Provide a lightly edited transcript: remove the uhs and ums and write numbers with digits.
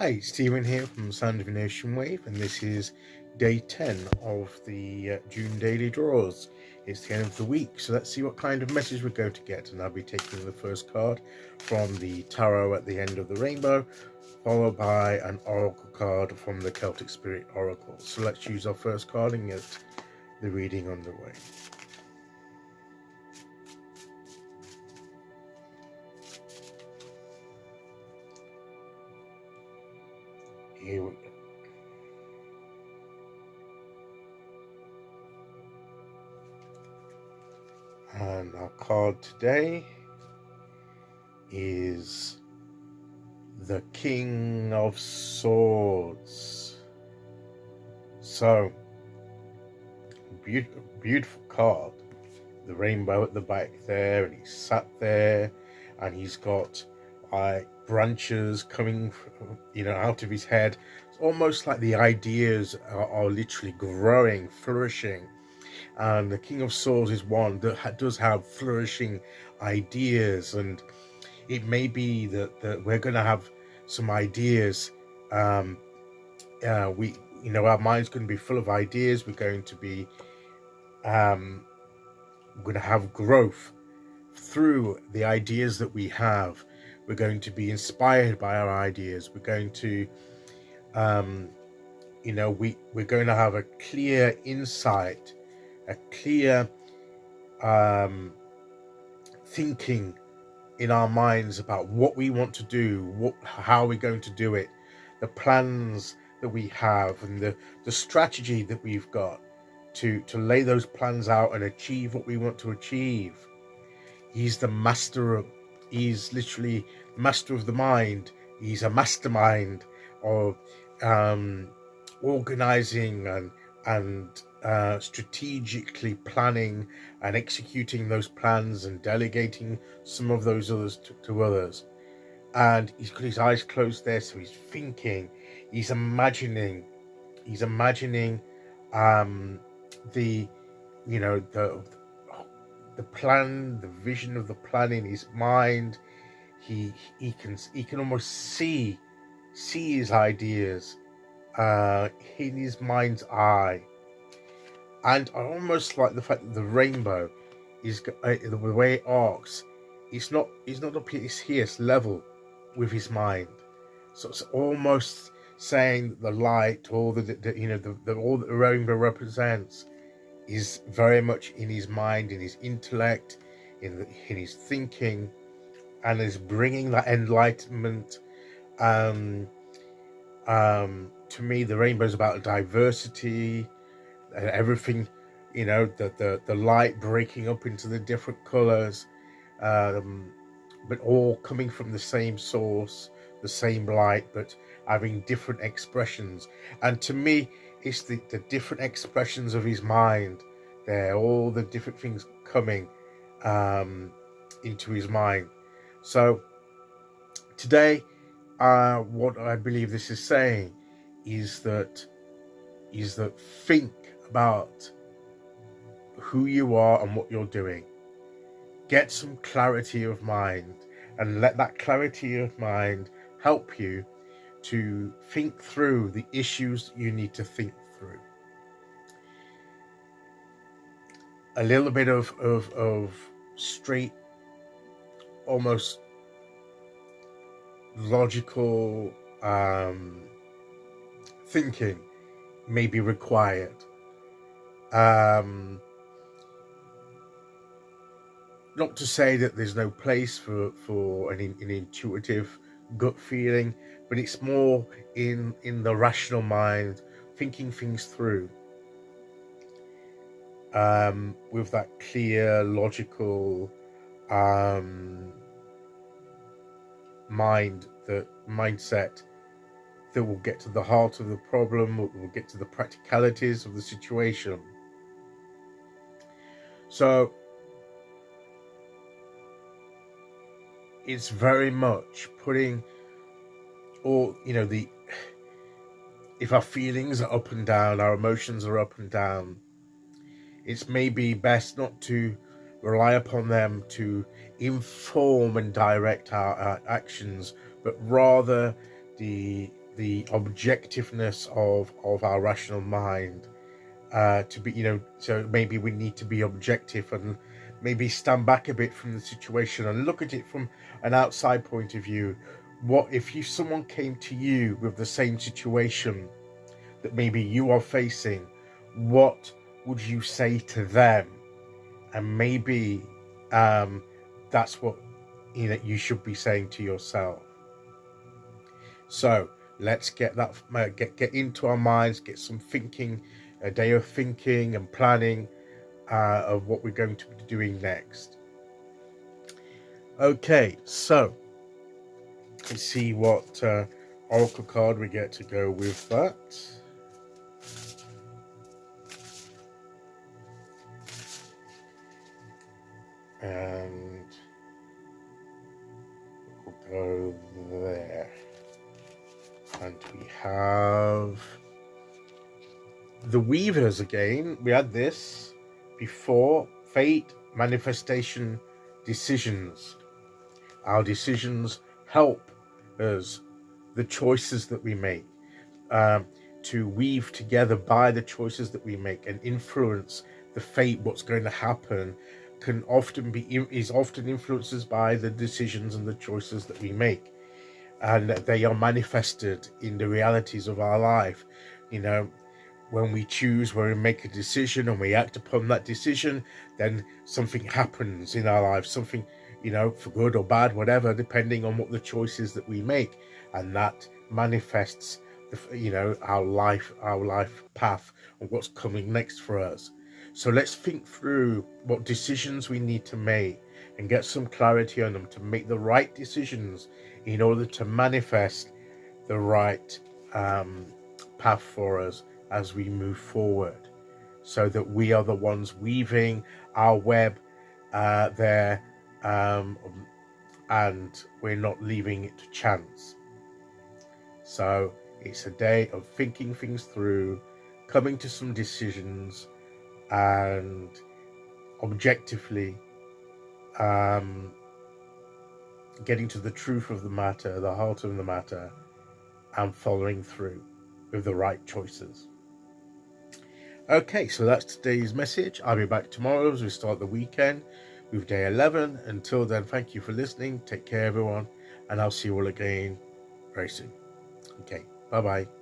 Hi, Stephen here from Sound of an Ocean Wave, and this is day 10 of the June daily draws. It's the end of the week, so let's see what kind of message we're going to get. And I'll be taking the first card from the tarot at the end of the rainbow, followed by an oracle card from the Celtic Spirit Oracle. So let's use our first card and get the reading underway. Here we go. And our card today is the King of Swords. So, beautiful card. The rainbow at the back there, and he's sat there, and he's got like branches coming, out of his head. It's almost like the ideas are literally growing, flourishing. And the King of Swords is one that does have flourishing ideas, and it may be that we're going to have some ideas. Our mind's going to be full of ideas. We're going to be we're going to have growth through the ideas that we have. We're going to be inspired by our ideas. We're going to we're going to have a clear insight, a clear thinking in our minds about what we want to do, how we're going to do it, the plans that we have, and the strategy that we've got to lay those plans out and achieve what we want to achieve. He's literally master of the mind. He's a mastermind of organizing and strategically planning and executing those plans and delegating some of those others to others. And he's got his eyes closed there, so he's thinking, he's imagining the plan, the vision of the plan in his mind. He can almost see his ideas in his mind's eye. And I almost like the fact that the rainbow is the way it arcs. It's not up at his highest level with his mind, so it's almost saying that the light, all all that the rainbow represents, is very much in his mind, in his intellect, in his thinking, and is bringing that enlightenment. To me, the rainbow is about diversity and everything, the light breaking up into the different colors, but all coming from the same source, the same light, but having different expressions. And to me, it's the different expressions of his mind there, all the different things coming into his mind. So today, what I believe this is saying is that think about who you are and what you're doing. Get some clarity of mind, and let that clarity of mind help you to think through the issues you need to think through. A little bit of straight, almost logical thinking may be required. Not to say that there's no place for an intuitive gut feeling, but it's more in the rational mind, thinking things through with that clear, logical mindset that will get to the heart of the problem, will get to the practicalities of the situation. So it's very much putting all, if our feelings are up and down, our emotions are up and down, it's maybe best not to rely upon them to inform and direct our actions, but rather the the objectiveness of our rational mind, to be, so maybe we need to be objective and maybe stand back a bit from the situation and look at it from an outside point of view. What if someone came to you with the same situation that maybe you are facing? What would you say to them? And maybe that's what you should be saying to yourself. So let's get that get into our minds, get some thinking, a day of thinking and planning of what we're going to be doing next. Okay, so let's see what oracle card we get to go with that. And we'll go there. And we have the Weavers again. We had this before. Fate, manifestation, decisions. Our decisions help us, the choices that we make, to weave together by the choices that we make and influence the fate. What's going to happen is often influences by the decisions and the choices that we make, and they are manifested in the realities of our life. When we choose, when we make a decision and we act upon that decision, then something happens in our life, something, for good or bad, whatever, depending on what the choices that we make, and that manifests our life path and what's coming next for us. So let's think through what decisions we need to make and get some clarity on them to make the right decisions in order to manifest the right path for us as we move forward, so that we are the ones weaving our web there, and we're not leaving it to chance. So it's a day of thinking things through, coming to some decisions, and objectively getting to the truth of the matter, the heart of the matter, and following through with the right choices. Okay, so that's today's message. I'll be back tomorrow as we start the weekend with day 11. Until then, thank you for listening. Take care, everyone, and I'll see you all again very soon. Okay, bye-bye.